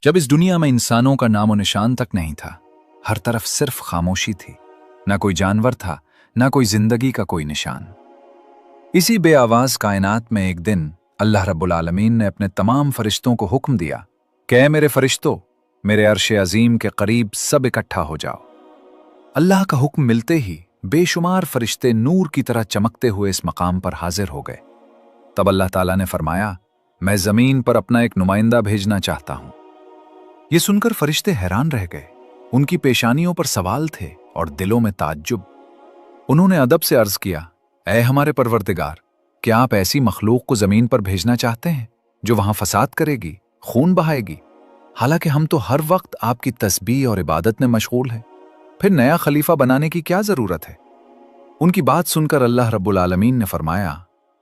जब इस दुनिया में इंसानों का नामो निशान तक नहीं था, हर तरफ सिर्फ खामोशी थी। ना कोई जानवर था, ना कोई जिंदगी का कोई निशान। इसी बेआवाज कायनात में एक दिन अल्लाह रब्बुल आलमीन ने अपने तमाम फरिश्तों को हुक्म दिया कि ऐ मेरे फरिश्तों, मेरे अर्श अजीम के करीब सब इकट्ठा हो जाओ। अल्लाह का हुक्म मिलते ही बेशुमार फरिश्ते नूर की तरह चमकते हुए इस मकाम पर हाजिर हो गए। तब अल्लाह ताला ने फरमाया, मैं जमीन पर अपना एक नुमाइंदा भेजना चाहता हूं। ये सुनकर फरिश्ते हैरान रह गए। उनकी पेशानियों पर सवाल थे और दिलों में ताज्जुब। उन्होंने अदब से अर्ज किया, ऐ हमारे परवरदिगार, क्या आप ऐसी मखलूक को जमीन पर भेजना चाहते हैं जो वहां फसाद करेगी, खून बहाएगी? हालांकि हम तो हर वक्त आपकी तस्बीह और इबादत में मशगूल हैं। फिर नया खलीफा बनाने की क्या जरूरत है? उनकी बात सुनकर अल्लाह रब्बुल आलमीन ने फरमाया,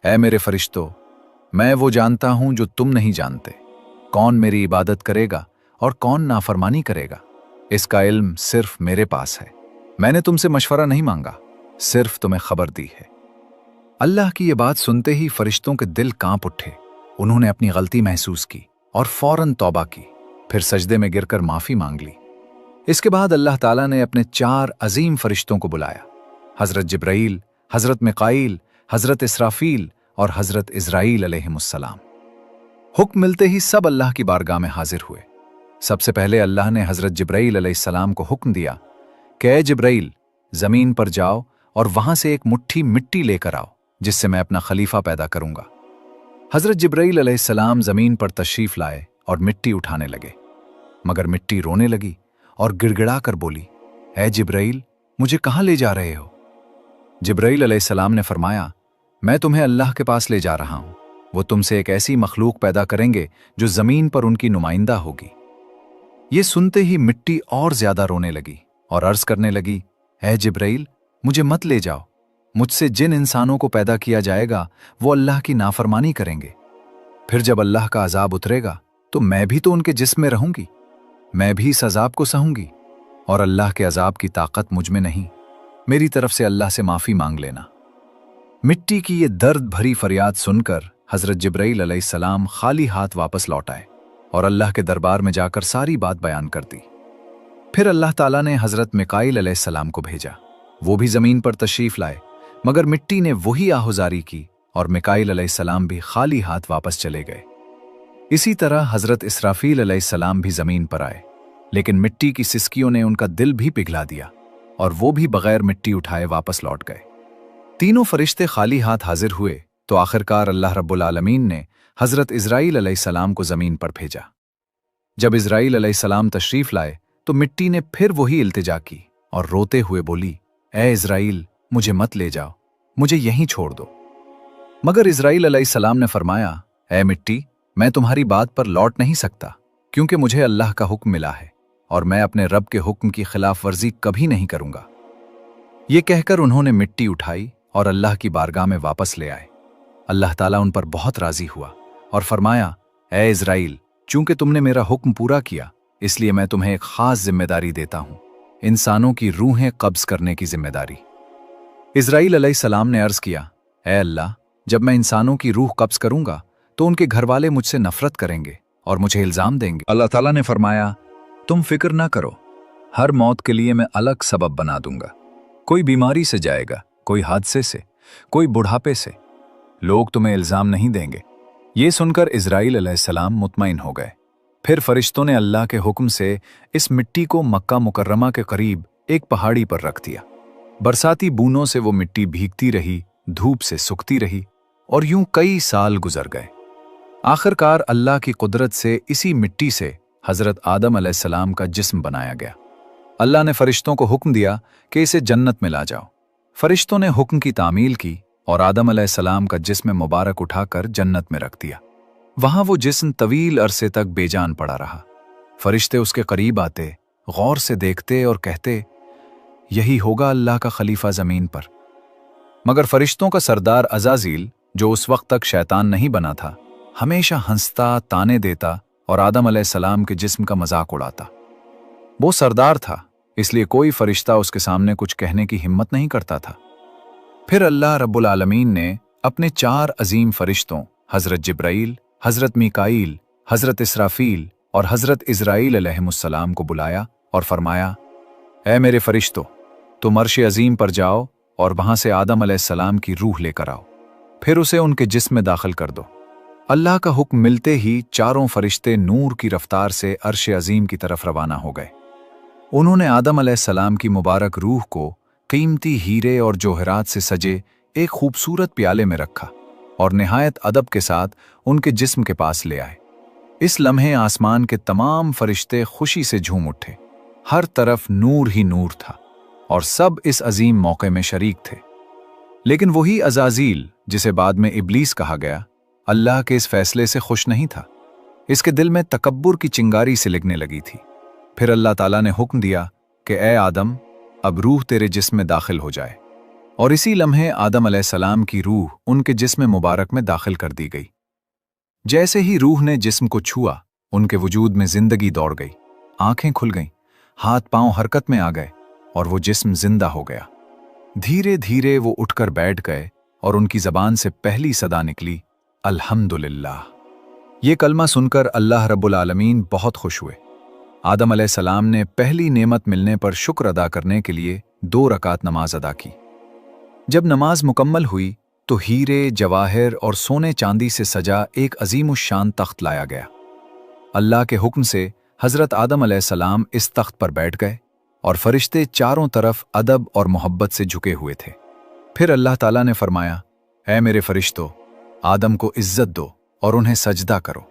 ऐ मेरे फरिश्तों, मैं वो जानता हूं जो तुम नहीं जानते। कौन मेरी इबादत करेगा और कौन नाफरमानी करेगा, इसका इल्म सिर्फ मेरे पास है। मैंने तुमसे मशवरा नहीं मांगा, सिर्फ तुम्हें खबर दी है। अल्लाह की ये बात सुनते ही फरिश्तों के दिल कांप उठे। उन्होंने अपनी गलती महसूस की और फौरन तौबा की, फिर सजदे में गिरकर माफी मांग ली। इसके बाद अल्लाह ताला ने अपने 4 अजीम फरिश्तों को बुलाया, हजरत जिब्राईल, हजरत मिकाईल, हजरत इसराफील और हजरत इज़राईल अलैहिमुस्सलाम। हुक्म मिलते ही सब अल्लाह की बारगाह में हाजिर हुए। सबसे पहले अल्लाह ने हजरत जिब्राईल अलैहिस्सलाम को हुक्म दिया कि ऐ जिब्राईल, जमीन पर जाओ और वहां से एक मुट्ठी मिट्टी लेकर आओ जिससे मैं अपना खलीफा पैदा करूंगा। हजरत जिब्राईल अलैहिस्सलाम जमीन पर तशरीफ लाए और मिट्टी उठाने लगे, मगर मिट्टी रोने लगी और गिड़गिड़ा कर बोली, ऐ जिब्राईल, मुझे कहां ले जा रहे हो? जिब्राईल अलैहिस्सलाम ने फरमाया, मैं तुम्हें अल्लाह के पास ले जा रहा हूं। वो तुमसे एक ऐसी मखलूक पैदा करेंगे जो जमीन पर उनकी नुमाइंदा होगी। ये सुनते ही मिट्टी और ज्यादा रोने लगी और अर्ज करने लगी, ऐ जिब्राईल, मुझे मत ले जाओ। मुझसे जिन इंसानों को पैदा किया जाएगा वो अल्लाह की नाफरमानी करेंगे। फिर जब अल्लाह का अजाब उतरेगा तो मैं भी तो उनके जिस्म में रहूंगी। मैं भी इस अजाब को सहूंगी और अल्लाह के अजाब की ताकत मुझ में नहीं। मेरी तरफ से अल्लाह से माफी मांग लेना। मिट्टी की ये दर्द भरी फरियाद सुनकर हजरत जिब्राईल अलैहिस्सलाम खाली हाथ वापस लौट आए और अल्लाह के दरबार में जाकर सारी बात बयान कर दी। फिर अल्लाह ताला ने हजरत मिकाईल अलैहिस्सलाम को भेजा। वो भी जमीन पर तशरीफ लाए, मगर मिट्टी ने वही आहुजारी की और मिकाईल अलैहिस्सलाम भी खाली हाथ वापस चले गए। इसी तरह हजरत इसराफील अलैहिस्सलाम भी जमीन पर आए, लेकिन मिट्टी की सिसकियों ने उनका दिल भी पिघला दिया और वो भी बगैर मिट्टी उठाए वापस लौट गए। तीनों फरिश्ते खाली हाथ हाजिर हुए तो आखिरकार अल्लाह रब्बुल आलमीन ने हजरत इज़राईल अलैहिस्सलाम को जमीन पर भेजा। जब इज़राईल अलैहिस्सलाम तशरीफ लाए तो मिट्टी ने फिर वही इल्तिजा की और रोते हुए बोली, ऐ इज़राईल, मुझे मत ले जाओ, मुझे यहीं छोड़ दो। मगर इज़राईल अलैहिस्सलाम ने फरमाया, ऐ मिट्टी, मैं तुम्हारी बात पर लौट नहीं सकता, क्योंकि मुझे अल्लाह का हुक्म मिला है और मैं अपने रब के हुक्म की खिलाफ वर्जी कभी नहीं करूंगा। ये कहकर उन्होंने मिट्टी उठाई और अल्लाह की बारगाह में वापस ले आए। अल्लाह ताला उन पर बहुत राजी हुआ और फरमाया, ऐ इज़राईल, चूंकि तुमने मेरा हुक्म पूरा किया, इसलिए मैं तुम्हें एक खास जिम्मेदारी देता हूं, इंसानों की रूहें कब्ज करने की जिम्मेदारी। इज़राईल अलैहिस्सलाम ने अर्ज किया, ऐ अल्लाह, जब मैं इंसानों की रूह कब्ज करूंगा तो उनके घर वाले मुझसे नफरत करेंगे और मुझे इल्जाम देंगे। अल्लाह ताला ने फरमाया, तुम फिक्र ना करो, हर मौत के लिए मैं अलग सबब बना दूंगा। कोई बीमारी से जाएगा, कोई हादसे से, कोई बुढ़ापे से। लोग तुम्हें इल्जाम नहीं देंगे। ये सुनकर इज़राईल अलैहिस्सलाम मुतमईन हो गए। फिर फरिश्तों ने अल्लाह के हुक्म से इस मिट्टी को मक्का मुकर्रमा के करीब एक पहाड़ी पर रख दिया। बरसाती बूंदों से वो मिट्टी भीगती रही, धूप से सूखती रही और यूं कई साल गुजर गए। आखिरकार अल्लाह की कुदरत से इसी मिट्टी से हजरत आदम अलैहिस्सलाम का जिस्म बनाया गया। अल्लाह ने फरिश्तों को हुक्म दिया कि इसे जन्नत में ला जाओ। फरिश्तों ने हुक्म की तामील की और आदम अलैहिस्सलाम का जिस्म मुबारक उठाकर जन्नत में रख दिया। वहां वो जिस्म तवील अरसे तक बेजान पड़ा रहा। फरिश्ते उसके करीब आते, गौर से देखते और कहते, यही होगा अल्लाह का खलीफा जमीन पर। मगर फरिश्तों का सरदार अज़ाज़ील, जो उस वक्त तक शैतान नहीं बना था, हमेशा हंसता, ताने देता और आदम अलैहिस्सलाम के जिस्म का मजाक उड़ाता। वो सरदार था, इसलिए कोई फरिश्ता उसके सामने कुछ कहने की हिम्मत नहीं करता था। फिर अल्लाह रब्बुल आलमीन ने अपने 4 अजीम फरिश्तों हजरत जिब्राईल, हजरत मिकाईल, हजरत इसराफील और हज़रत इज़राइल अलैहिमुस्सलाम को बुलाया और फरमाया, ऐ मेरे फरिश्तों, तुम अर्श अजीम पर जाओ और वहां से आदम अलैहिस्सलाम की रूह लेकर आओ, फिर उसे उनके जिस्म में दाखिल कर दो। अल्लाह का हुक्म मिलते ही चारों फरिश्ते नूर की रफ्तार से अर्श अजीम की तरफ रवाना हो गए। उन्होंने आदम अलैहिस्सलाम की मुबारक रूह को कीमती हीरे और जोहरात से सजे एक खूबसूरत प्याले में रखा और निहायत अदब के साथ उनके जिस्म के पास ले आए। इस लम्हे आसमान के तमाम फरिश्ते खुशी से झूम उठे। हर तरफ नूर ही नूर था और सब इस अजीम मौके में शरीक थे। लेकिन वही अज़ाज़ील, जिसे बाद में इब्लीस कहा गया, अल्लाह के इस फैसले से खुश नहीं था। इसके दिल में तकब्बुर की चिंगारी सिलगने लगी थी। फिर अल्लाह ताला ने हुक्म दिया कि ए आदम, अब रूह तेरे जिस्म में दाखिल हो जाए। और इसी लम्हे आदम अलैहिस्सलाम की रूह उनके जिस्म मुबारक में दाखिल कर दी गई। जैसे ही रूह ने जिस्म को छुआ, उनके वजूद में जिंदगी दौड़ गई, आंखें खुल गईं, हाथ पांव हरकत में आ गए और वो जिस्म जिंदा हो गया। धीरे धीरे वो उठकर बैठ गए और उनकी जबान से पहली सदा निकली, अल्हम्दुलिल्लाह। ये कलमा सुनकर अल्लाह रब्बुल आलमीन बहुत खुश हुए। आदम अलैहिस्सलाम ने पहली नेमत मिलने पर शुक्र अदा करने के लिए 2 रकात नमाज अदा की। जब नमाज मुकम्मल हुई तो हीरे, जवाहिर और सोने चांदी से सजा एक अजीमुश्शान तख्त लाया गया। अल्लाह के हुक्म से हज़रत आदम अलैहिस्सलाम इस तख्त पर बैठ गए और फरिश्ते चारों तरफ अदब और मोहब्बत से झुके हुए थे। फिर अल्लाह ताला ने फरमाया, ऐ मेरे फरिश्तों, आदम को इज्जत दो और उन्हें सजदा करो।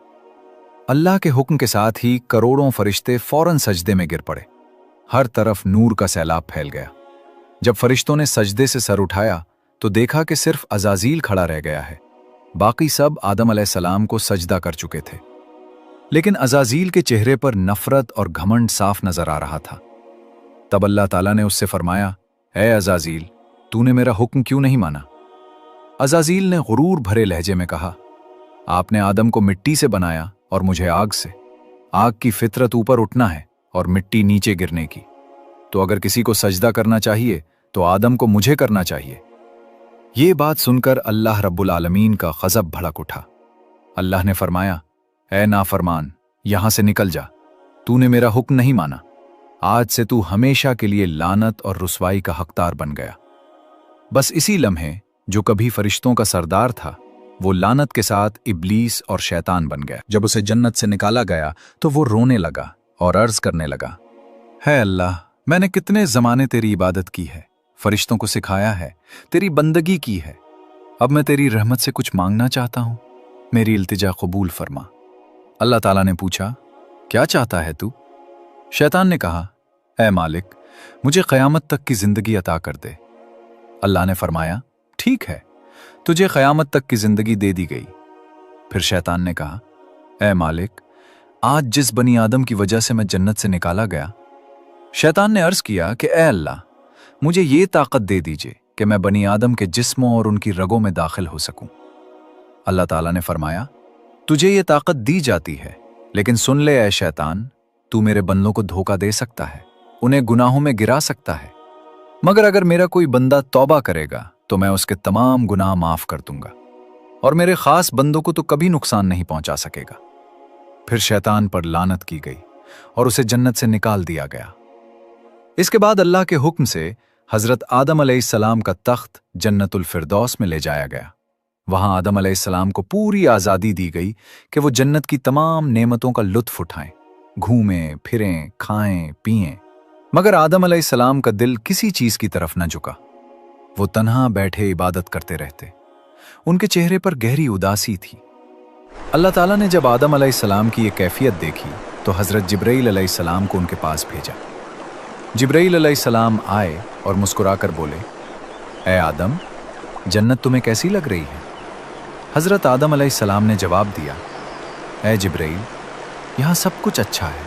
अल्लाह के हुक्म के साथ ही करोड़ों फरिश्ते फौरन सजदे में गिर पड़े। हर तरफ नूर का सैलाब फैल गया। जब फरिश्तों ने सजदे से सर उठाया तो देखा कि सिर्फ अज़ाज़ील खड़ा रह गया है। बाकी सब आदम अलैहिस्सलाम को सजदा कर चुके थे। लेकिन अज़ाज़ील के चेहरे पर नफरत और घमंड साफ नजर आ रहा था। तब अल्लाह ताला ने उससे फरमाया, ऐ अज़ाज़ील, तूने मेरा हुक्म क्यों नहीं माना? अज़ाज़ील ने गुरूर भरे लहजे में कहा, आपने आदम को मिट्टी से बनाया और मुझे आग से। आग की फितरत ऊपर उठना है और मिट्टी नीचे गिरने की। तो अगर किसी को सजदा करना चाहिए तो आदम को मुझे करना चाहिए। ये बात सुनकर अल्लाह रब्बुल आलमीन का गज़ब भड़क उठा। अल्लाह ने फरमाया, ऐ नाफरमान, यहां से निकल जा, तूने मेरा हुक्म नहीं माना। आज से तू हमेशा के लिए लानत और रुसवाई का हकदार बन गया। बस इसी लम्हे जो कभी फरिश्तों का सरदार था, वो लानत के साथ इब्लीस और शैतान बन गया। जब उसे जन्नत से निकाला गया तो वो रोने लगा और अर्ज करने लगा, है अल्लाह, मैंने कितने ज़माने तेरी इबादत की है, फरिश्तों को सिखाया है, तेरी बंदगी की है। अब मैं तेरी रहमत से कुछ मांगना चाहता हूं, मेरी इल्तिजा कबूल फरमा। अल्लाह ताला ने पूछा, क्या चाहता है तू? शैतान ने कहा, ऐ मालिक, मुझे क़यामत तक की जिंदगी अता कर दे। अल्लाह ने फरमाया, ठीक है, तुझे क़यामत तक की जिंदगी दे दी गई। फिर शैतान ने कहा, ऐ मालिक, आज जिस बनी आदम की वजह से मैं जन्नत से निकाला गया। शैतान ने अर्ज किया कि ऐ अल्लाह, मुझे ये ताकत दे दीजिए कि मैं बनी आदम के जिस्मों और उनकी रगों में दाखिल हो सकूं। अल्लाह ताला ने फरमाया, तुझे ये ताकत दी जाती है, लेकिन सुन ले ऐ शैतान, तू मेरे बंदों को धोखा दे सकता है, उन्हें गुनाहों में गिरा सकता है, मगर अगर मेरा कोई बंदा तौबा करेगा तो मैं उसके तमाम गुनाह माफ कर दूंगा और मेरे खास बंदों को तो कभी नुकसान नहीं पहुंचा सकेगा। फिर शैतान पर लानत की गई और उसे जन्नत से निकाल दिया गया। इसके बाद अल्लाह के हुक्म से हजरत आदम अलैहिस्सलाम का तख्त जन्नतुल फिरदौस में ले जाया गया। वहां आदम अलैहिस्सलाम को पूरी आज़ादी दी गई कि वो जन्नत की तमाम नेमतों का लुत्फ उठाएं, घूमें फिरें, खाएं पिएं। मगर आदम अलैहिस्सलाम का दिल किसी चीज की तरफ न झुका। वो तन्हा बैठे इबादत करते रहते। उनके चेहरे पर गहरी उदासी थी। अल्लाह ताला ने जब आदम अलैहिस्सलाम की ये कैफियत देखी तो हजरत जिब्राइल अलैहिस्सलाम को उनके पास भेजा। जिब्राइल अलैहिस्सलाम आए और मुस्कुराकर बोले, ऐ आदम, जन्नत तुम्हें कैसी लग रही है? हजरत आदम अलैहिस्सलाम ने जवाब दिया, ऐ जिब्राइल, यहाँ सब कुछ अच्छा है,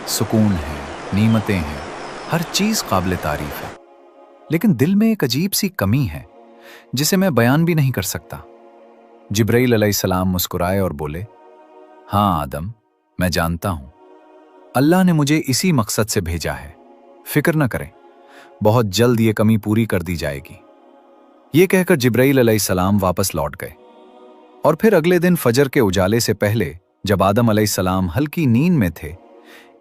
सुकून है, नीमतें हैं, हर चीज काबिल तारीफ है, लेकिन दिल में एक अजीब सी कमी है जिसे मैं बयान भी नहीं कर सकता। जिब्राइल अलैहिस्सलाम मुस्कुराए और बोले, हाँ आदम, मैं जानता हूं, अल्लाह ने मुझे इसी मकसद से भेजा है, फिक्र न करें, बहुत जल्द ये कमी पूरी कर दी जाएगी। ये कहकर जिब्राइल अलैहिस्सलाम वापस लौट गए और फिर अगले दिन फजर के उजाले से पहले जब आदम अलैहिस्सलाम हल्की नींद में थे,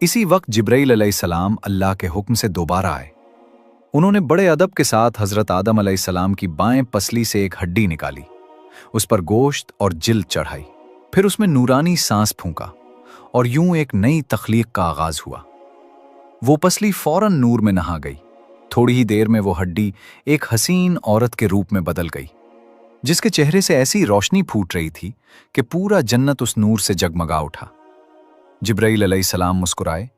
इसी वक्त जिब्राइल अलैहिस्सलाम अल्लाह के हुक्म से दोबारा आए। उन्होंने बड़े अदब के साथ हजरत आदम अलैहिस्सलाम की बाएं पसली से एक हड्डी निकाली, उस पर गोश्त और जिल्द चढ़ाई, फिर उसमें नूरानी सांस फूंका और यूं एक नई तख्लीक का आगाज हुआ। वो पसली फौरन नूर में नहा गई। थोड़ी ही देर में वो हड्डी एक हसीन औरत के रूप में बदल गई, जिसके चेहरे से ऐसी रोशनी फूट रही थी कि पूरा जन्नत उस नूर से जगमगा उठा। जिब्राइल अलैहिस्सलाम मुस्कुराए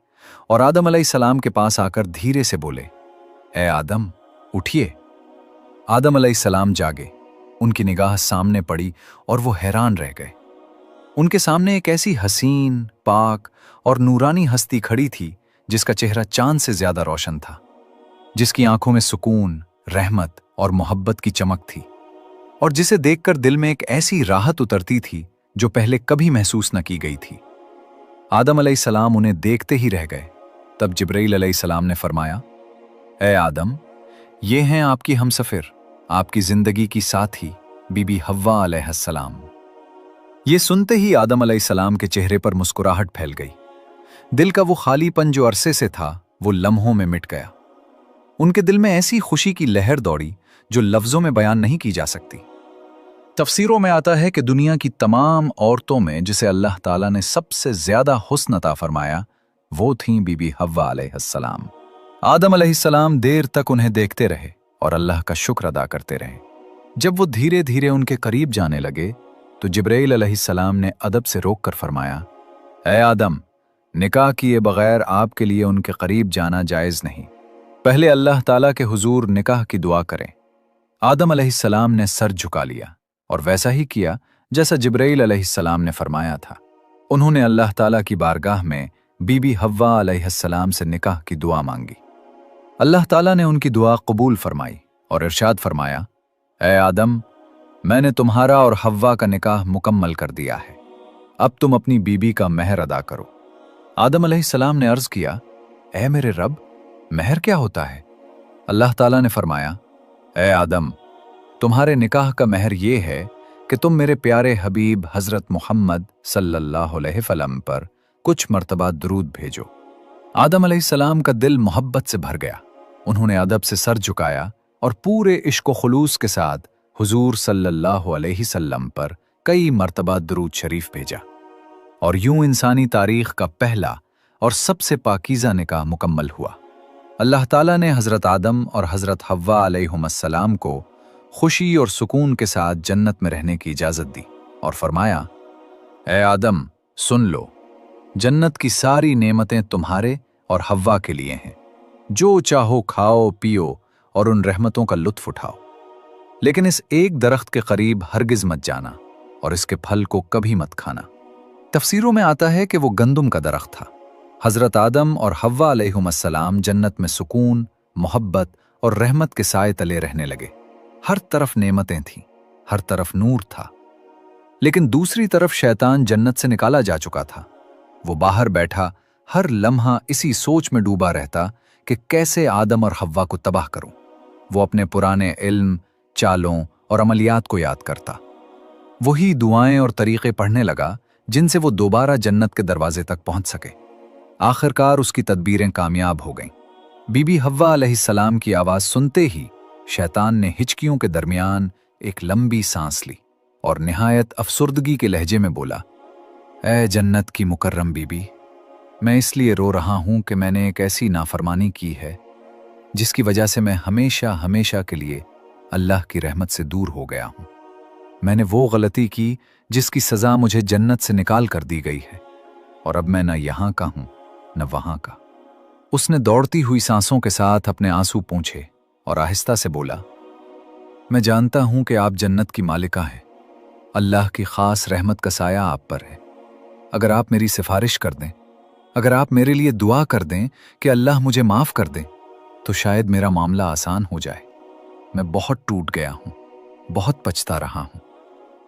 और आदम अलैहिस्सलाम के पास आकर धीरे से बोले, ए आदम, उठिए। आदम अलैहिस्सलाम जागे, उनकी निगाह सामने पड़ी और वो हैरान रह गए। उनके सामने एक ऐसी हसीन, पाक और नूरानी हस्ती खड़ी थी जिसका चेहरा चांद से ज्यादा रोशन था, जिसकी आंखों में सुकून, रहमत और मोहब्बत की चमक थी, और जिसे देखकर दिल में एक ऐसी राहत उतरती थी जो पहले कभी महसूस न की गई थी। आदम अलैहिस्सलाम उन्हें देखते ही रह गए। तब जिब्राइल अलैहिस्सलाम ने फरमाया, ए आदम, ये हैं आपकी हमसफर, आपकी जिंदगी की साथी बीबी हव्वा अलैहिस्सलाम। ये सुनते ही आदम अलैहिस्सलाम के चेहरे पर मुस्कुराहट फैल गई। दिल का वो खालीपन जो अरसे से था, वो लम्हों में मिट गया। उनके दिल में ऐसी खुशी की लहर दौड़ी जो लफ्जों में बयान नहीं की जा सकती। तफसीरों में आता है कि दुनिया की तमाम औरतों में जिसे अल्लाह ताला ने सबसे ज्यादा हुस्न अता फरमाया, वो थीं बीबी हव्वा अलैहिस्सलाम। आदम अलैहिस्सलाम देर तक उन्हें देखते रहे और अल्लाह का शुक्र अदा करते रहे। जब वो धीरे धीरे उनके करीब जाने लगे तो जिब्राइल अलैहिस्सलाम ने अदब से रोक कर फरमाया, ए आदम, निकाह किए बगैर आपके लिए उनके करीब जाना जायज नहीं। पहले अल्लाह ताला के हुजूर निकाह की दुआ करें। आदम अलैहिस्सलाम ने सर झुका लिया और वैसा ही किया जैसा जिब्राइल अलैहिस्सलाम ने फरमाया था। उन्होंने अल्लाह ताला की बारगाह में बीबी हव्वा अलैहिस्सलाम से निकाह की दुआ मांगी। अल्लाह ताला ने उनकी दुआ कबूल फरमाई और इरशाद फरमाया, ए आदम, मैंने तुम्हारा और हव्वा का निकाह मुकम्मल कर दिया है। अब तुम अपनी बीबी का महर अदा करो। आदम अलैहिस्सलाम ने अर्ज किया, ए मेरे रब, महर क्या होता है? अल्लाह ताला ने फरमाया, ए आदम, तुम्हारे निकाह का महर ये है कि तुम मेरे प्यारे हबीब हजरत मोहम्मद सल्लल्लाहु अलैहि वसल्लम पर कुछ मर्तबा दुरूद भेजो। आदम अलैहिस्सलाम का दिल मोहब्बत से भर गया। उन्होंने अदब से सर झुकाया और पूरे इश्क व खुलूस के साथ हुजूर सल्लल्लाहु अलैहि वसल्लम पर कई मर्तबा दुरूद शरीफ भेजा, और यूं इंसानी तारीख का पहला और सबसे पाकीज़ा निकाह मुकम्मल हुआ। अल्लाह ताला ने हजरत आदम और हजरत हव्वा अलैहिमुस्सलाम को खुशी और सुकून के साथ जन्नत में रहने की इजाजत दी और फरमाया, ए आदम, सुन लो, जन्नत की सारी नेमतें तुम्हारे और हव्वा के लिए हैं। जो चाहो खाओ पियो और उन रहमतों का लुत्फ उठाओ, लेकिन इस एक दरख्त के करीब हरगिज मत जाना और इसके फल को कभी मत खाना। तफसीरों में आता है कि वो गंदुम का दरख्त था। हजरत आदम और हव्वा अलैहिमुस्सलाम जन्नत में सुकून, मोहब्बत और रहमत के साए तले रहने लगे। हर तरफ नेमतें थीं, हर तरफ नूर था, लेकिन दूसरी तरफ शैतान जन्नत से निकाला जा चुका था। वो बाहर बैठा हर लम्हा इसी सोच में डूबा रहता कि कैसे आदम और हव्वा को तबाह करूं। वो अपने पुराने इल्म, चालों और अमलियात को याद करता, वही दुआएं और तरीक़े पढ़ने लगा जिनसे वो दोबारा जन्नत के दरवाजे तक पहुंच सके। आखिरकार उसकी तदबीरें कामयाब हो गईं। बीबी हव्वा अलैहिस्सलाम की आवाज़ सुनते ही शैतान ने हिचकियों के दरमियान एक लंबी सांस ली और निहायत अफसुर्दगी के लहजे में बोला, ए जन्नत की मुकर्रम बीबी, मैं इसलिए रो रहा हूं कि मैंने एक ऐसी नाफरमानी की है जिसकी वजह से मैं हमेशा हमेशा के लिए अल्लाह की रहमत से दूर हो गया हूं। मैंने वो गलती की जिसकी सज़ा मुझे जन्नत से निकाल कर दी गई है, और अब मैं न यहाँ का हूं न वहाँ का। उसने दौड़ती हुई सांसों के साथ अपने आंसू पोंछे और आहिस्ता से बोला, मैं जानता हूं कि आप जन्नत की मालिका हैं। अल्लाह की खास रहमत का साया आप पर है। अगर आप मेरी सिफारिश कर दें, अगर आप मेरे लिए दुआ कर दें कि अल्लाह मुझे माफ़ कर दें, तो शायद मेरा मामला आसान हो जाए। मैं बहुत टूट गया हूं, बहुत पछता रहा हूं।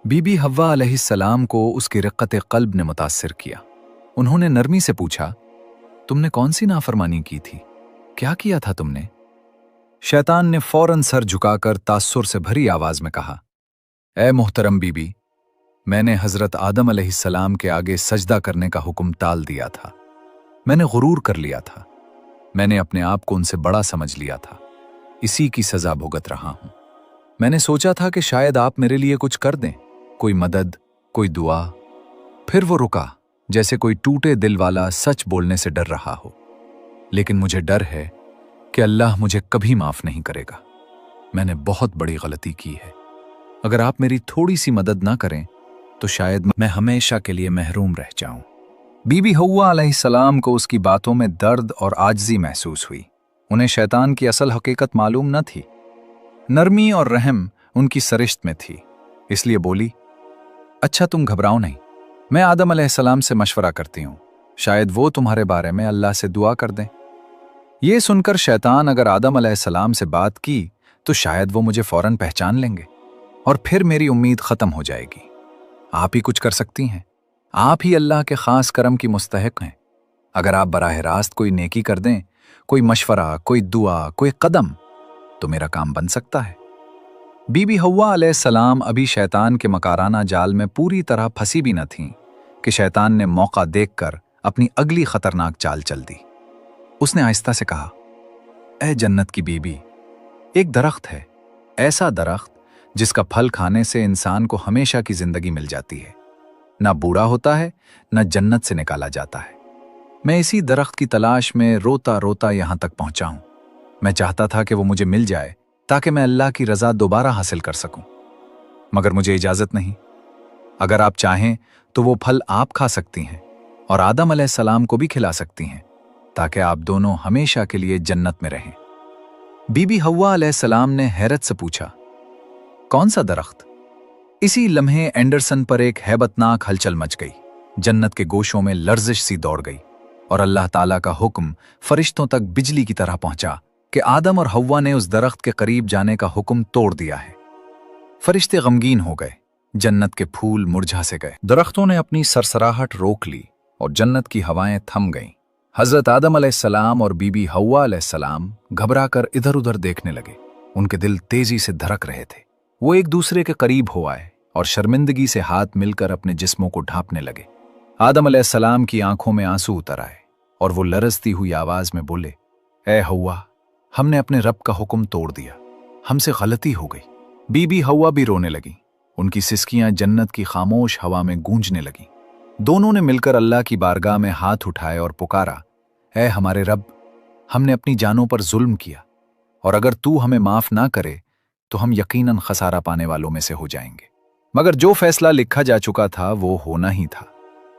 बीबी हव्वा अलैहिस्सलाम को उसकी रिक़्क़त क़ल्ब ने मुतासिर किया। उन्होंने नरमी से पूछा, तुमने कौन सी नाफरमानी की थी? क्या किया था तुमने? शैतान ने फौरन सर झुकाकर तास्सुर से भरी आवाज में कहा, ए मोहतरम बीबी, मैंने हजरत आदम अलैहिस्सलाम के आगे सजदा करने का हुक्म टाल दिया था। मैंने गुरूर कर लिया था। मैंने अपने आप को उनसे बड़ा समझ लिया था। इसी की सजा भुगत रहा हूं। मैंने सोचा था कि शायद आप मेरे लिए कुछ कर दें, कोई मदद, कोई दुआ। फिर वो रुका, जैसे कोई टूटे दिल वाला सच बोलने से डर रहा हो। लेकिन मुझे डर है कि अल्लाह मुझे कभी माफ नहीं करेगा। मैंने बहुत बड़ी गलती की है। अगर आप मेरी थोड़ी सी मदद ना करें तो शायद मैं हमेशा के लिए महरूम रह जाऊं। बीबी हव्वा अलैहिस्सलाम को उसकी बातों में दर्द और आजिज़ी महसूस हुई। उन्हें शैतान की असल हकीकत मालूम न थी। नरमी और रहम उनकी सरिश्त में थी, इसलिए बोली, अच्छा तुम घबराओ नहीं, मैं आदम अलैहिस्सलाम से मशवरा करती हूँ, शायद वो तुम्हारे बारे में अल्लाह से दुआ कर दें। ये सुनकर शैतान अगर आदम अलैहिस्सलाम से बात की तो शायद वो मुझे फौरन पहचान लेंगे और फिर मेरी उम्मीद खत्म हो जाएगी। आप ही कुछ कर सकती हैं, आप ही अल्लाह के खास करम की मुस्तहिक हैं। अगर आप बराह रास्त कोई नेकी कर दें, कोई मशवरा, कोई दुआ, कोई कदम, तो मेरा काम बन सकता है। बीबी हव्वा अलैहिस्सलाम अभी शैतान के मकाराना जाल में पूरी तरह फंसी भी न थीं कि शैतान ने मौका देखकर अपनी अगली खतरनाक चाल चल दी। उसने आहिस्ता से कहा, ए जन्नत की बीबी, एक दरख्त है, ऐसा दरख्त जिसका फल खाने से इंसान को हमेशा की जिंदगी मिल जाती है, ना बूढ़ा होता है, ना जन्नत से निकाला जाता है। मैं इसी दरख्त की तलाश में रोता रोता यहां तक पहुंचा हूं। मैं चाहता था कि वो मुझे मिल जाए ताकि मैं अल्लाह की रजा दोबारा हासिल कर सकूं, मगर मुझे इजाजत नहीं। अगर आप चाहें तो वो फल आप खा सकती हैं और आदम अलैहिस्सलाम को भी खिला सकती हैं, ताकि आप दोनों हमेशा के लिए जन्नत में रहें। बीबी हव्वा अलैहिस्सलाम ने हैरत से पूछा, कौन सा दरख्त? इसी लम्हे एंडरसन पर एक हैबतनाक हलचल मच गई। जन्नत के गोशों में लर्जिश सी दौड़ गई और अल्लाह ताला का हुक्म फरिश्तों तक बिजली की तरह पहुंचा कि आदम और हव्वा ने उस दरख्त के करीब जाने का हुक्म तोड़ दिया है। फरिश्ते गमगीन हो गए, जन्नत के फूल मुरझा से गए, दरख्तों ने अपनी सरसराहट रोक ली और जन्नत की हवाएं थम गईं। हजरत आदम अलैहिस्सलाम और बीबी हव्वा अलैहिस्सलाम घबराकर इधर उधर देखने लगे। उनके दिल तेजी से धड़क रहे थे। वो एक दूसरे के करीब हो आए और शर्मिंदगी से हाथ मिलकर अपने जिस्मों को ढांपने लगे। आदम अलैहिस्सलाम की आंखों में आंसू उतर आए और वो लरजती हुई आवाज में बोले, ए हव्वा, हमने अपने रब का हुक्म तोड़ दिया, हमसे गलती हो गई। बीबी हव्वा भी रोने लगी। उनकी सिसकियां जन्नत की खामोश हवा में गूंजने लगीं। दोनों ने मिलकर अल्लाह की बारगाह में हाथ उठाए और पुकारा, ऐ हमारे रब, हमने अपनी जानों पर जुल्म किया और अगर तू हमें माफ ना करे तो हम यकीनन खसारा पाने वालों में से हो जाएंगे। मगर जो फैसला लिखा जा चुका था वो होना ही था।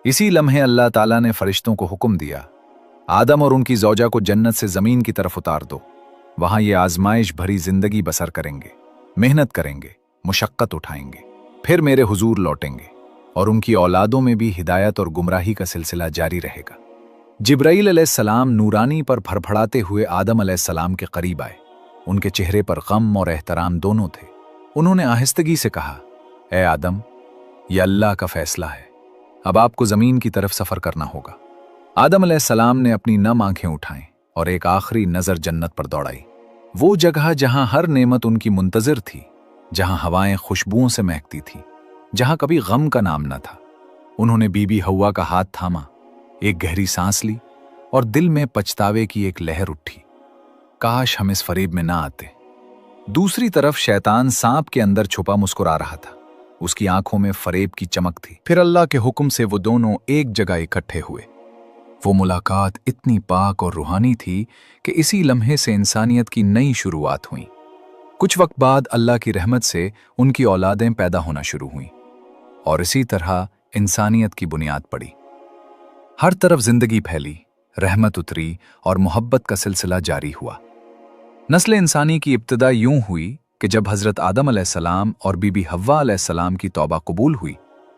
इसी लम्हे अल्लाह ताला ने फरिश्तों को हुक्म दिया, आदम और उनकी ज़ौजा को जन्नत से जमीन की तरफ उतार दो। वहां ये आजमाइश भरी जिंदगी बसर करेंगे, मेहनत करेंगे, मुशक्कत उठाएंगे, फिर मेरे हुजूर लौटेंगे और उनकी औलादों में भी हिदायत और गुमराही का सिलसिला जारी रहेगा। जिब्राईल अलैहिस्सलाम नूरानी पर फड़फड़ाते हुए आदम अलैहिस्सलाम के करीब आए। उनके चेहरे पर गम और एहतराम दोनों थे। उन्होंने आहिस्तगी से कहा, ए आदम, यह अल्लाह का फैसला है, अब आपको जमीन की तरफ सफर करना होगा। आदम अलैहिस्सलाम ने अपनी नम आंखें उठाईं और एक आखिरी नजर जन्नत पर दौड़ाई। वो जगह जहां हर नेमत उनकी मुंतजिर थी, जहां हवाएं खुशबुओं से महकती थीं, जहां कभी गम का नाम न था। उन्होंने बीबी हव्वा का हाथ थामा, एक गहरी सांस ली और दिल में पछतावे की एक लहर उठी। काश हम इस फरेब में ना आते। दूसरी तरफ शैतान सांप के अंदर छुपा मुस्कुरा रहा था। उसकी आंखों में फरेब की चमक थी। फिर अल्लाह के हुक्म से वो दोनों एक जगह इकट्ठे हुए। वो मुलाकात इतनी पाक और रूहानी थी कि इसी लम्हे से इंसानियत की नई शुरुआत हुई। कुछ वक्त बाद अल्लाह की रहमत से उनकी औलादें पैदा होना शुरू हुईं और इसी तरह इंसानियत की बुनियाद पड़ी। हर तरफ जिंदगी फैली, रहमत उतरी और मोहब्बत का सिलसिला जारी हुआ। नस्ल इंसानी की इब्तिदा यूं हुई कि जब हजरत आदम अलैहिस्सलाम और बीबी हव्वा अलैहिस्सलाम की तौबा कबूल हुई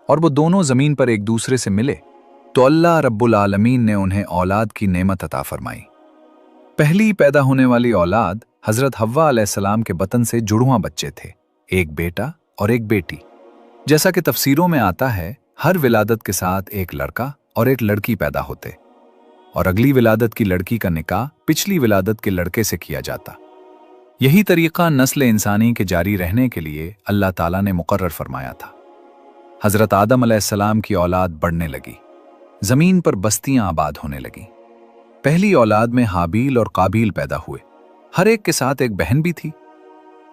और वो दोनों जमीन पर एक दूसरे से मिले, तो अल्लाह रब्बुल आलमीन ने उन्हें औलाद की नेमत अता फरमाई। पहली पैदा होने वाली औलाद हजरत हव्वा अलैहिस्सलाम के बतन से जुड़वां बच्चे थे, एक बेटा और एक बेटी। जैसा कि तफसीरों में आता है, हर विलादत के साथ एक लड़का और एक लड़की पैदा होते और अगली विलादत की लड़की का निकाह पिछली विलादत के लड़के से किया जाता। यही तरीका नस्ल इंसानी के जारी रहने के लिए अल्लाह ताला ने मुकर्रर फरमाया था। हजरत आदम अलैहिस्सलाम की औलाद बढ़ने लगी। जमीन पर बस्तियां आबाद होने लगीं। पहली औलाद में हाबील और काबील पैदा हुए। हर एक के साथ एक बहन भी थी।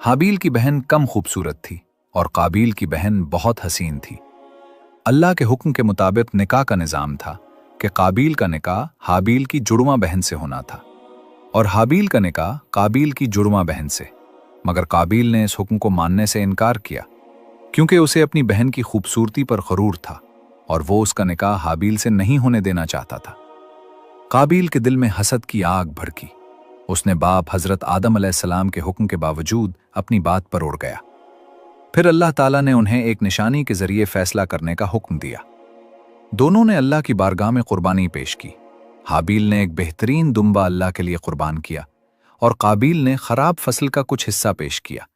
हाबील की बहन कम खूबसूरत थी और काबील की बहन बहुत हसीन थी। अल्लाह के हुक्म के मुताबिक निकाह का निज़ाम था कि काबील का निकाह हाबील की जुड़वां बहन से होना था और हाबील का निकाह काबील की जुड़वां बहन से। मगर काबील ने इस हुक्म को मानने से इनकार किया क्योंकि उसे अपनी बहन की खूबसूरती पर गरूर था और वो उसका निकाह हाबील से नहीं होने देना चाहता था। काबील के दिल में हसद की आग भड़की। उसने बाप हजरत आदम अलैहिस्सलाम के हुक्म के बावजूद अपनी बात पर अड़ गया। फिर अल्लाह ताला ने उन्हें एक निशानी के जरिए फैसला करने का हुक्म दिया। दोनों ने अल्लाह की बारगाह में कुर्बानी पेश की। हाबील ने एक बेहतरीन दुम्बा अल्लाह के लिए कुर्बान किया और काबील ने खराब फसल का कुछ हिस्सा पेश किया।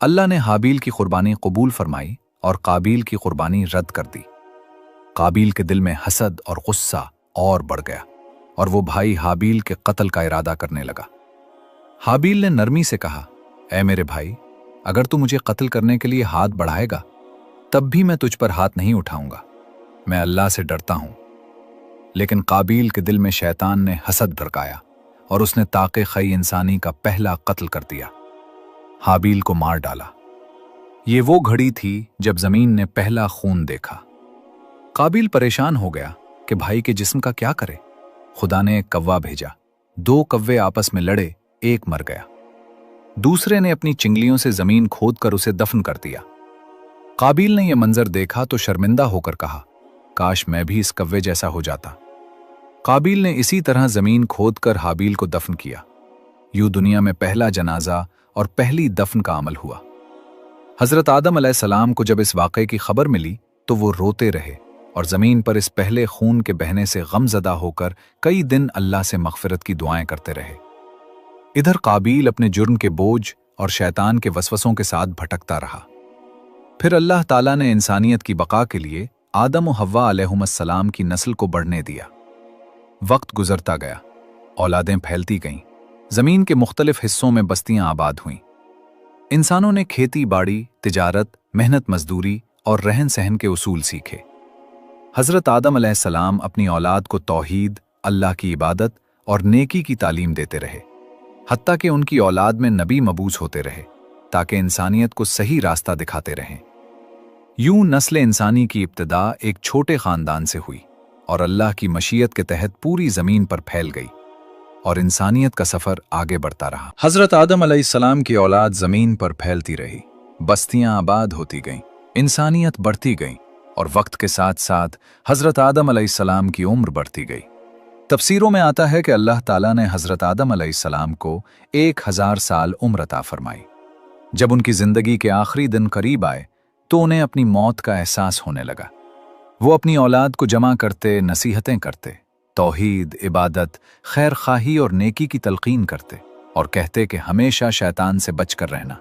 अल्लाह ने हाबील की कुर्बानी कबूल फरमाई और काबील की कुर्बानी रद्द कर दी। काबील के दिल में हसद और गुस्सा और बढ़ गया और वो भाई हाबील के कत्ल का इरादा करने लगा। हाबील ने नरमी से कहा, ऐ मेरे भाई, अगर तू मुझे कत्ल करने के लिए हाथ बढ़ाएगा तब भी मैं तुझ पर हाथ नहीं उठाऊंगा। मैं अल्लाह से डरता हूं। लेकिन काबील के दिल में शैतान ने हसद भड़काया और उसने ताक़े खई इंसानी का पहला कत्ल कर दिया। हाबील को मार डाला। ये वो घड़ी थी जब जमीन ने पहला खून देखा। काबील परेशान हो गया कि भाई के जिस्म का क्या करे। खुदा ने एक कव्वा भेजा। 2 कव्वे आपस में लड़े, एक मर गया। दूसरे ने अपनी चिंगलियों से जमीन खोदकर उसे दफन कर दिया। काबील ने यह मंजर देखा तो शर्मिंदा होकर कहा, काश मैं भी इस कव्वे जैसा हो जाता। काबील ने इसी तरह जमीन खोदकर हाबील को दफन किया। यूं दुनिया में पहला जनाजा और पहली दफन का अमल हुआ। हजरत आदम अलैहिस्सलाम को जब इस वाक़े की खबर मिली तो वो रोते रहे और जमीन पर इस पहले खून के बहने से गमजदा होकर कई दिन अल्लाह से मग़फ़िरत की दुआएं करते रहे। इधर काबील अपने जुर्म के बोझ और शैतान के वसवसों के साथ भटकता रहा। फिर अल्लाह ताला ने इंसानियत की बका के लिए आदम और हव्वा अलैहिमुस्सलाम की नस्ल को बढ़ने दिया। वक्त गुजरता गया, औलादें फैलती गईं, जमीन के मुख्तलिफ हिस्सों में बस्तियां आबाद हुईं। इंसानों ने खेती बाड़ी, तिजारत, मेहनत मजदूरी और रहन सहन के उसूल सीखे। हजरत आदम अलैहिस्सलाम अपनी औलाद को तौहीद, अल्लाह की इबादत और नेकी की तालीम देते रहे, हत्ता कि उनकी औलाद में नबी मबूस होते रहे ताकि इंसानियत को सही रास्ता दिखाते रहें। यूं नस्ल इंसानी की इब्तिदा एक छोटे खानदान से हुई और अल्लाह की मशीयत के तहत पूरी जमीन पर फैल गई और इंसानियत का सफर आगे बढ़ता रहा। हजरत आदम अलैहिस्सलाम की औलाद जमीन पर फैलती रही, बस्तियां आबाद होती गईं, इंसानियत बढ़ती गई और वक्त के साथ साथ हजरत आदम अलैहिस्सलाम की उम्र बढ़ती गई। तफसीरों में आता है कि अल्लाह ताला ने हजरत आदम अलैहिस्सलाम को 1000 साल उम्र अता फरमाई। जब उनकी जिंदगी के आखिरी दिन करीब आए तो उन्हें अपनी मौत का एहसास होने लगा। वो अपनी औलाद को जमा करते, नसीहतें करते, तौहीद, इबादत, खैर खाही और नेकी की तलकीन करते और कहते कि हमेशा शैतान से बचकर रहना,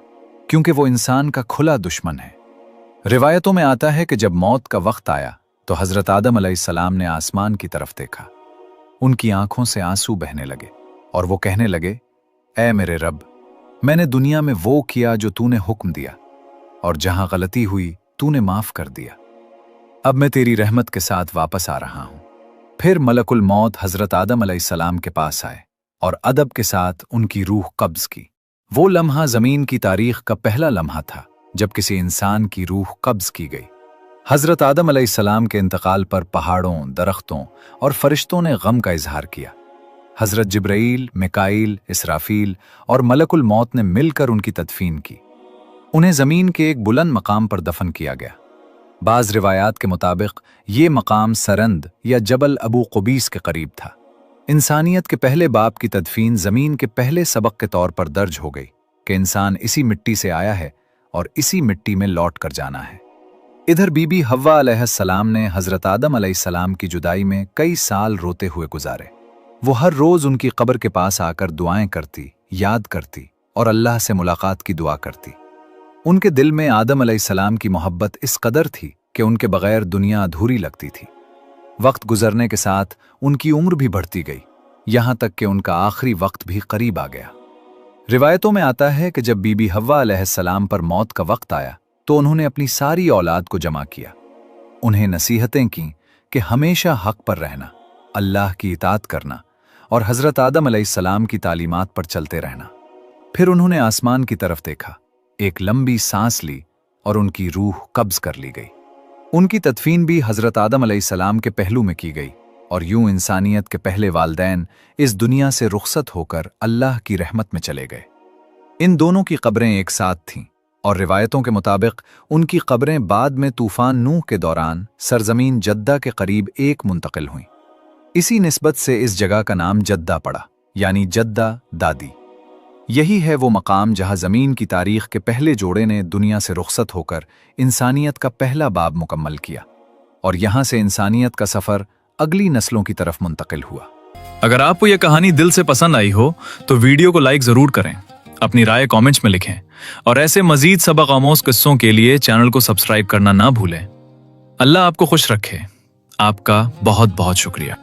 क्योंकि वो इंसान का खुला दुश्मन है। रिवायतों में आता है कि जब मौत का वक्त आया तो हजरत आदम अलैहिस्सलाम ने आसमान की तरफ देखा। उनकी आंखों से आंसू बहने लगे और वो कहने लगे, ऐ मेरे रब, मैंने दुनिया में वो किया जो तूने हुक्म दिया और जहां गलती हुई तूने माफ कर दिया। अब मैं तेरी रहमत के साथ वापस आ रहा हूं। फिर मलकुल मौत हजरत आदम अलैहिस्सलाम के पास आए और अदब के साथ उनकी रूह कब्ज की। वो लम्हा जमीन की तारीख का पहला लम्हा था जब किसी इंसान की रूह कब्ज की गई। हजरत आदम अलैहिस्सलाम के इंतकाल पर पहाड़ों, दरख्तों और फरिश्तों ने गम का इजहार किया। हजरत जिब्राईल, मिकाईल, इसराफील और मलकुल मौत ने मिलकर उनकी तदफीन की। उन्हें जमीन के एक बुलंद मकाम पर दफन किया गया। बाज रिवायात के मुताबिक ये मकाम सरंद या जबल अबू कुबीस के करीब था। इंसानियत के पहले बाप की तदफीन जमीन के पहले सबक के तौर पर दर्ज हो गई कि इंसान इसी मिट्टी से आया है और इसी मिट्टी में लौट कर जाना है। इधर बीबी हव्वा अलैहिस्सलाम ने हजरत आदम अलैहिस्सलाम की जुदाई में कई साल रोते हुए गुजारे। वो हर रोज उनकी कब्र के पास आकर दुआएं करती, याद करती और अल्लाह से मुलाकात की दुआ करती। उनके दिल में आदम अलैहिस्सलाम की मोहब्बत इस कदर थी कि उनके बगैर दुनिया अधूरी लगती थी। वक्त गुजरने के साथ उनकी उम्र भी बढ़ती गई, यहां तक कि उनका आखिरी वक्त भी करीब आ गया। रिवायतों में आता है कि जब बीबी हव्वा अलैहिस्सलाम पर मौत का वक्त आया तो उन्होंने अपनी सारी औलाद को जमा किया, उन्हें नसीहतें की कि हमेशा हक पर रहना, अल्लाह की इताअत करना और हजरत आदम अलैहिस्सलाम की तालीमात पर चलते रहना। फिर उन्होंने आसमान की तरफ देखा, एक लंबी सांस ली और उनकी रूह कब्ज कर ली गई। उनकी तदफीन भी हजरत आदम अलैहिस्सलाम के पहलू में की गई और यूं इंसानियत के पहले वालदैन इस दुनिया से रुखसत होकर अल्लाह की रहमत में चले गए। इन दोनों की कब्रें एक साथ थीं और रिवायतों के मुताबिक उनकी कब्रें बाद में तूफान नूह के दौरान सरजमीन जद्दा के करीब एक मुंतकिल हुईं। इसी निस्बत से इस जगह का नाम जद्दा पड़ा, यानी जद्दा दादी। यही है वो मकाम जहां जमीन की तारीख के पहले जोड़े ने दुनिया से रुखसत होकर इंसानियत का पहला बाब मुकम्मल किया और यहां से इंसानियत का सफर अगली नस्लों की तरफ मुंतकिल हुआ। अगर आपको यह कहानी दिल से पसंद आई हो तो वीडियो को लाइक जरूर करें, अपनी राय कमेंट्स में लिखें और ऐसे मजीद सबक आमोज किस्सों के लिए चैनल को सब्सक्राइब करना ना भूलें। अल्लाह आपको खुश रखे। आपका बहुत बहुत शुक्रिया।